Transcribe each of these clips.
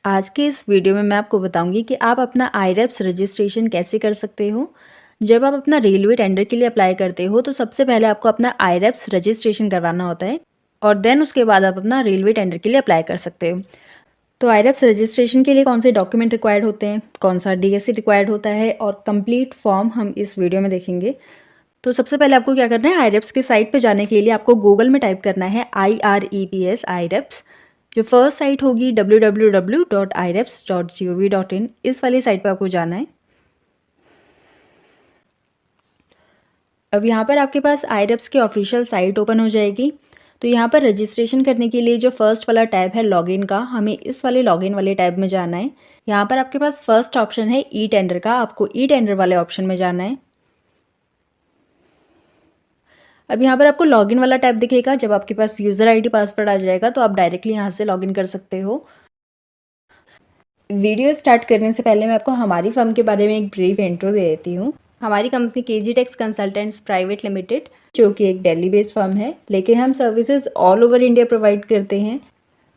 आज के इस वीडियो में मैं आपको बताऊंगी कि आप अपना आईरेप्स रजिस्ट्रेशन कैसे कर सकते हो। जब आप अपना रेलवे टेंडर के लिए अप्लाई करते हो तो सबसे पहले आपको अपना आईरेप्स रजिस्ट्रेशन करवाना होता है और देन उसके बाद आप अपना रेलवे टेंडर के लिए अप्लाई कर सकते हो। तो आईरेप्स रजिस्ट्रेशन के लिए कौन से डॉक्यूमेंट रिक्वायर्ड होते हैं, कौन सा डीएससी रिक्वायर्ड होता है और कंप्लीट फॉर्म हम इस वीडियो में देखेंगे। तो सबसे पहले आपको क्या करना है, आईरेप्स की साइट पे जाने के लिए आपको गूगल में टाइप करना है IREPS आईरेप्स। जो फर्स्ट साइट होगी www.ireps.gov.in, इस वाली साइट पर आपको जाना है। अब यहाँ पर आपके पास आईरेप्स की ऑफिशियल साइट ओपन हो जाएगी। तो यहाँ पर रजिस्ट्रेशन करने के लिए जो फर्स्ट वाला टैब है लॉगिन का, हमें इस वाले लॉगिन वाले टैब में जाना है। यहाँ पर आपके पास फर्स्ट ऑप्शन है ई टेंडर का, आपको ई टेंडर वाले ऑप्शन में जाना है। अब यहाँ पर आपको लॉगिन वाला टैब दिखेगा। जब आपके पास यूज़र आईडी पासवर्ड आ जाएगा तो आप डायरेक्टली यहाँ से लॉगिन कर सकते हो। वीडियो स्टार्ट करने से पहले मैं आपको हमारी फर्म के बारे में एक ब्रीफ इंट्रो दे देती हूँ। हमारी company KG tax consultants private limited, जो कि एक दिल्ली बेस्ड फर्म है, लेकिन हम services all over India provide करते हैं।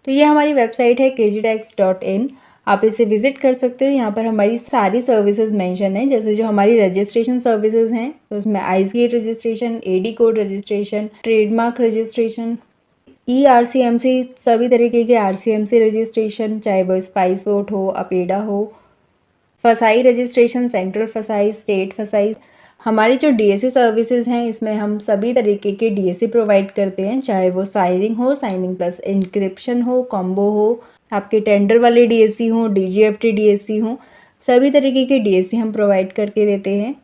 तो ये हमारी वेबसाइट है kgtex.in, आप इसे विजिट कर सकते हो। यहाँ पर हमारी सारी सर्विसेज मेंशन है, जैसे जो हमारी रजिस्ट्रेशन सर्विसेज हैं उसमें ice gate registration, AD code registration, trademark registration, ERCMC, सभी तरीके के RCMC रजिस्ट्रेशन, चाहे वो स्पाइस वोट हो, अपेडा हो, फसाई रजिस्ट्रेशन, सेंट्रल फसाई, स्टेट फसाई। हमारी जो डीएससी सर्विसेज हैं इसमें हम सभी तरीके के डीएससी प्रोवाइड करते हैं, चाहे वो साइनिंग हो, साइनिंग प्लस इंक्रिप्शन हो, कॉम्बो हो, आपके टेंडर वाले डीएससी हो, DGFT डीएससी हो, सभी तरीके के डीएससी हम प्रोवाइड करके देते हैं।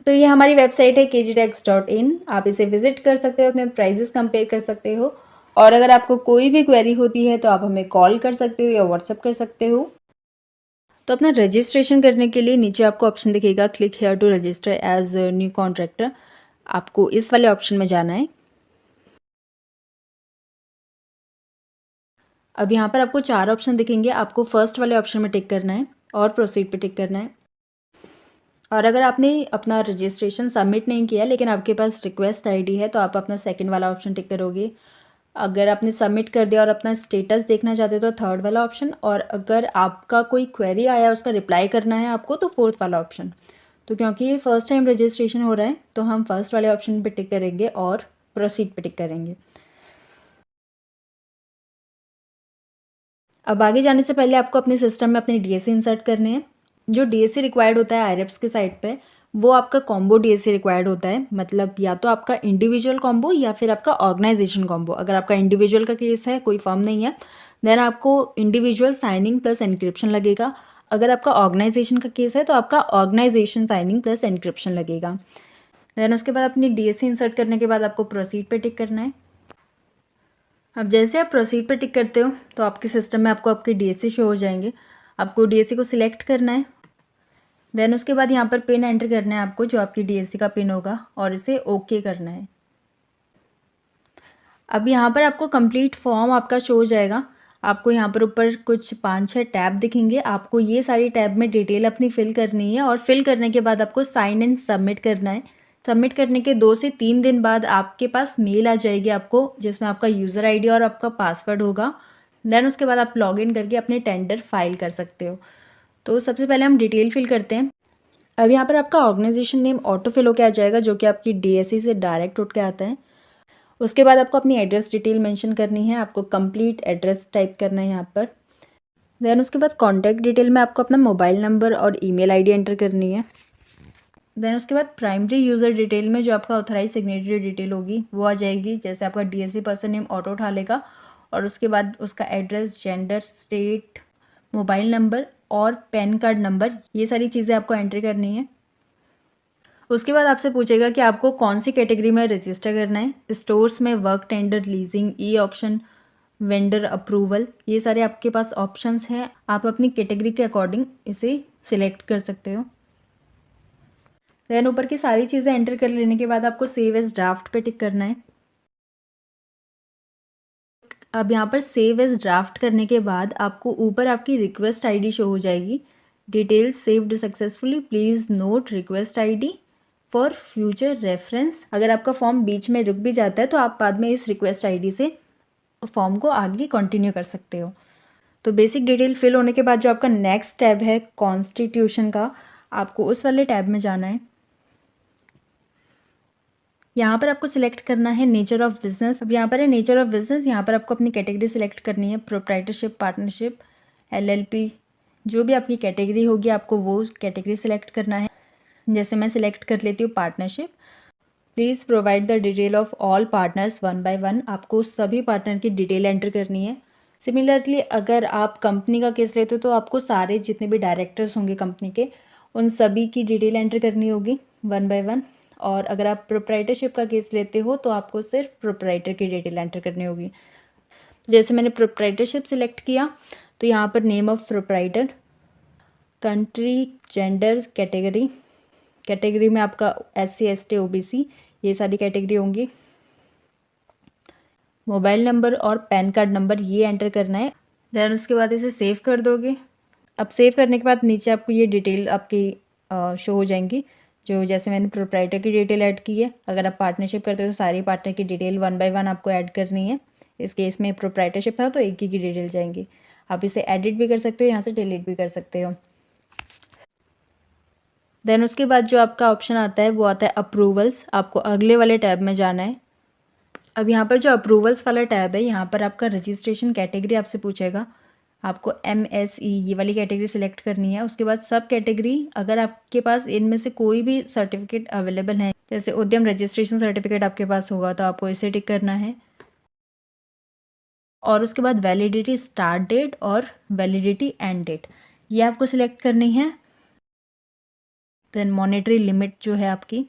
तो ये हमारी वेबसाइट है kgtex.in, आप इसे विजिट कर सकते हो, अपने प्राइजेस कंपेयर कर सकते हो। और अगर आपको कोई भी क्वेरी होती है तो आप हमें कॉल कर सकते हो या व्हाट्सएप कर सकते हो। तो अपना रजिस्ट्रेशन करने के लिए नीचे आपको ऑप्शन दिखेगा click here to register as new contractor, आपको इस वाले ऑप्शन में जाना है। अब यहाँ पर आपको 4 ऑप्शन दिखेंगे, आपको फर्स्ट वाले ऑप्शन में टिक करना है और प्रोसीड पे टिक करना है। और अगर आपने अपना रजिस्ट्रेशन सबमिट नहीं किया लेकिन आपके पास रिक्वेस्ट आईडी है तो आप अपना सेकंड वाला ऑप्शन टिक करोगे। अगर आपने सबमिट कर दिया और अपना स्टेटस देखना चाहते हो तो थर्ड वाला ऑप्शन, और अगर आपका कोई क्वेरी आया उसका रिप्लाई करना है आपको तो फोर्थ वाला ऑप्शन। तो क्योंकि ये फर्स्ट टाइम रजिस्ट्रेशन हो रहा है तो हम फर्स्ट वाले ऑप्शन पे टिक करेंगे और प्रोसीड पे टिक करेंगे। अब आगे जाने से पहले आपको अपने सिस्टम में अपने डीएससी इंसर्ट करने हैं। जो डीएससी रिक्वायर्ड होता है आईरेप्स के साइट पे, वो आपका कॉम्बो डीएससी रिक्वायर्ड होता है, मतलब या तो आपका इंडिविजुअल कॉम्बो या फिर आपका ऑर्गेनाइजेशन कॉम्बो। अगर आपका इंडिविजुअल का केस है, कोई फर्म नहीं है, देन आपको इंडिविजुअल साइनिंग प्लस एनक्रिप्शन लगेगा। अगर आपका ऑर्गेनाइजेशन का केस है तो आपका ऑर्गेनाइजेशन साइनिंग प्लस एनक्रिप्शन लगेगा। देन उसके बाद अपनी डीएससी इंसर्ट करने के बाद आपको प्रोसीड पे टिक करना है। अब जैसे आप प्रोसीड पर टिक करते हो तो आपके सिस्टम में आपको आपके डीएससी शो हो जाएंगे। आपको डीएससी को सिलेक्ट करना है, देन उसके बाद यहाँ पर पिन एंटर करना है आपको, जो आपकी डीएससी का पिन होगा, और इसे ओके करना है। अब यहाँ पर आपको कंप्लीट फॉर्म आपका शो हो जाएगा। आपको यहाँ पर ऊपर कुछ 5-6 टैब दिखेंगे, आपको ये सारी टैब में डिटेल अपनी फिल करनी है और फिल करने के बाद आपको साइन एंड सबमिट करना है। सबमिट करने के 2 से 3 दिन बाद आपके पास मेल आ जाएगी आपको, जिसमें आपका यूज़र आईडी और आपका पासवर्ड होगा। देन उसके बाद आप लॉगिन करके अपने टेंडर फाइल कर सकते हो। तो सबसे पहले हम डिटेल फिल करते हैं। अब यहाँ पर आपका ऑर्गेनाइजेशन नेम ऑटो फिल होकर आ जाएगा, जो कि आपकी डीएससी से डायरेक्ट उठ के आता है। उसके बाद आपको अपनी एड्रेस डिटेल मेंशन करनी है, आपको कंप्लीट एड्रेस टाइप करना है यहाँ पर। देन उसके बाद कॉन्टैक्ट डिटेल में आपको अपना मोबाइल नंबर और ईमेल आईडी एंटर करनी है। देन उसके बाद प्राइमरी यूज़र डिटेल में जो आपका ऑथराइज सिग्नेटरी डिटेल होगी वो आ जाएगी, जैसे आपका डीएससी पर्सन नेम ऑटो उठा लेगा, और उसके बाद उसका address, gender, state, mobile number और पैन कार्ड नंबर, ये सारी चीज़ें आपको एंट्री करनी है। उसके बाद आपसे पूछेगा कि आपको कौन सी कैटेगरी में रजिस्टर करना है, स्टोर्स में, work tender, leasing, e auction, vendor approval, ये सारे आपके पास ऑप्शंस हैं। आप अपनी कैटेगरी के अकॉर्डिंग इसे सिलेक्ट कर सकते हो। देन ऊपर की सारी चीज़ें एंटर कर लेने के बाद आपको सेव एज ड्राफ्ट पे टिक करना है। अब यहाँ पर सेव एज ड्राफ्ट करने के बाद आपको ऊपर आपकी रिक्वेस्ट आईडी शो हो जाएगी, details saved successfully, please note request ID for future reference. अगर आपका फॉर्म बीच में रुक भी जाता है तो आप बाद में इस रिक्वेस्ट आईडी से फॉर्म को आगे कंटिन्यू कर सकते हो। तो बेसिक डिटेल फिल होने के बाद जो आपका नेक्स्ट टैब है कॉन्स्टिट्यूशन का, आपको उस वाले टैब में जाना है। यहाँ पर आपको सिलेक्ट करना है नेचर ऑफ बिजनेस। अब यहाँ पर है नेचर ऑफ बिजनेस, यहाँ पर आपको अपनी कैटेगरी सिलेक्ट करनी है, प्रोप्राइटरशिप, पार्टनरशिप, LLP, जो भी आपकी कैटेगरी होगी आपको वो कैटेगरी सिलेक्ट करना है। जैसे मैं सिलेक्ट कर लेती हूँ partnership. Please provide the detail of all partners one by one, आपको सभी पार्टनर की डिटेल एंटर करनी है। सिमिलरली अगर आप कंपनी का केस लेते हो तो आपको सारे जितने भी डायरेक्टर्स होंगे कंपनी के उन सभी की डिटेल एंटर करनी होगी वन बाय वन। और अगर आप प्रोप्राइटरशिप का केस लेते हो तो आपको सिर्फ प्रोप्राइटर की डिटेल एंटर करनी होगी। जैसे मैंने प्रोप्राइटरशिप सिलेक्ट किया तो यहाँ पर name of proprietor, country, gender, category में आपका SC ST OBC ये सारी कैटेगरी होंगी। मोबाइल नंबर और पैन कार्ड नंबर ये एंटर करना है। देन उसके बाद इसे सेव कर दोगे। अब सेव करने के बाद नीचे आपको ये डिटेल आपकी शो हो जाएंगी, जो जैसे मैंने प्रोप्राइटर की डिटेल ऐड की है। अगर आप पार्टनरशिप करते हो तो सारी पार्टनर की डिटेल वन बाय वन आपको ऐड करनी है। इस केस में प्रोप्राइटरशिप था तो एक ही की डिटेल जाएंगी। आप इसे एडिट भी कर सकते हो, यहाँ से डिलीट भी कर सकते हो। देन उसके बाद जो आपका ऑप्शन आता है वो आता है अप्रूवल्स। आपको अगले वाले टैब में जाना है। अब यहाँ पर जो अप्रूवल्स वाला टैब है यहाँ पर आपका रजिस्ट्रेशन कैटेगरी आपसे पूछेगा। आपको MSE ये वाली कैटेगरी सिलेक्ट करनी है। उसके बाद सब कैटेगरी, अगर आपके पास इनमें से कोई भी सर्टिफिकेट अवेलेबल है, जैसे उद्यम रजिस्ट्रेशन सर्टिफिकेट आपके पास होगा तो आपको इसे टिक करना है। और उसके बाद वैलिडिटी स्टार्ट डेट और वैलिडिटी एंड डेट ये आपको सिलेक्ट करनी है। देन मॉनेटरी लिमिट जो है आपकी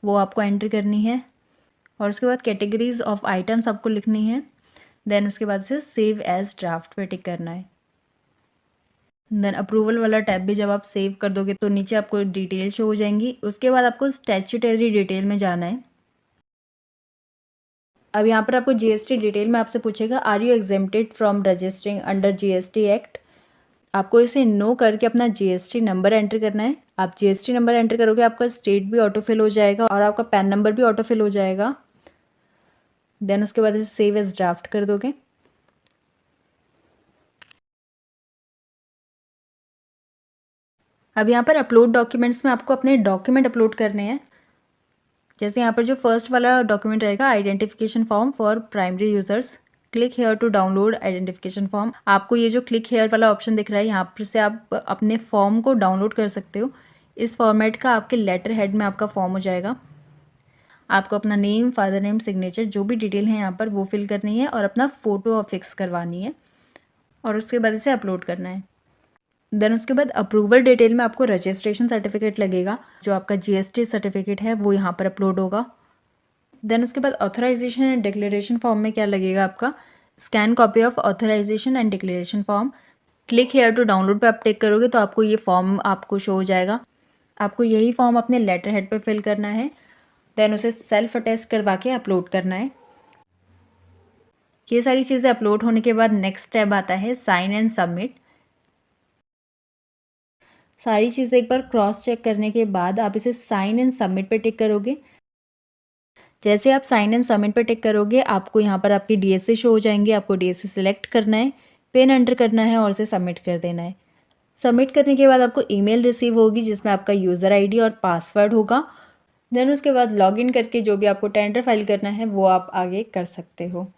वो आपको एंटर करनी है। और उसके बाद कैटेगरीज ऑफ आइटम्स आपको लिखनी है। देन उसके बाद से सेव एज ड्राफ्ट पे टिक करना है। देन अप्रूवल वाला टैब भी जब आप सेव कर दोगे तो नीचे आपको डिटेल शो हो जाएंगी। उसके बाद आपको स्टैट्यूटरी डिटेल में जाना है। अब यहाँ पर आपको GST डिटेल में आपसे पूछेगा are you exempted from registering under GST act. आपको इसे नो करके अपना GST नंबर एंटर करना है। आप GST नंबर एंटर करोगे आपका स्टेट भी ऑटोफिल हो जाएगा और आपका पैन नंबर भी ऑटोफिल हो जाएगा। देन उसके बाद इसे सेव एज ड्राफ्ट कर दोगे। अब यहाँ पर अपलोड डॉक्यूमेंट्स में आपको अपने डॉक्यूमेंट अपलोड करने हैं। जैसे यहाँ पर जो फर्स्ट वाला डॉक्यूमेंट रहेगा identification form for primary users, click here to download identification form. आपको ये जो क्लिक हेयर वाला ऑप्शन दिख रहा है यहाँ पर से आप अपने फॉर्म को डाउनलोड कर सकते हो। इस फॉर्मेट का आपके लेटर हेड में आपका फॉर्म हो जाएगा। आपको अपना नेम, फादर नेम, सिग्नेचर जो भी डिटेल है यहाँ पर वो फिल करनी है और अपना फ़ोटो फिक्स करवानी है और उसके बाद इसे अपलोड करना है। देन उसके बाद अप्रूवल डिटेल में आपको रजिस्ट्रेशन सर्टिफिकेट लगेगा, जो आपका GST सर्टिफिकेट है वो यहाँ पर अपलोड होगा। देन उसके बाद ऑथराइजेशन एंड डिक्लेरेशन फॉर्म में क्या लगेगा आपका scan copy of authorisation and declaration form. Click here to download पे आप टिक करोगे तो आपको ये फॉर्म आपको शो हो जाएगा। आपको यही फॉर्म अपने लेटर हेड पर फिल करना है। देन उसे सेल्फ अटेस्ट करवा के अपलोड करना है। ये सारी चीज़ें अपलोड होने के बाद नेक्स्ट स्टेप आता है साइन एंड सबमिट। सारी चीज़ें एक बार क्रॉस चेक करने के बाद आप इसे साइन एंड सबमिट पे टिक करोगे। जैसे आप साइन एंड सबमिट पे टिक करोगे आपको यहाँ पर आपकी DSC शो हो जाएंगे। आपको DSC सिलेक्ट करना है, पिन एंटर करना है और इसे सबमिट कर देना है। सबमिट करने के बाद आपको ईमेल रिसीव होगी जिसमें आपका यूज़र ID और पासवर्ड होगा। देन उसके बाद लॉगिन करके जो भी आपको टेंडर फाइल करना है वो आप आगे कर सकते हो।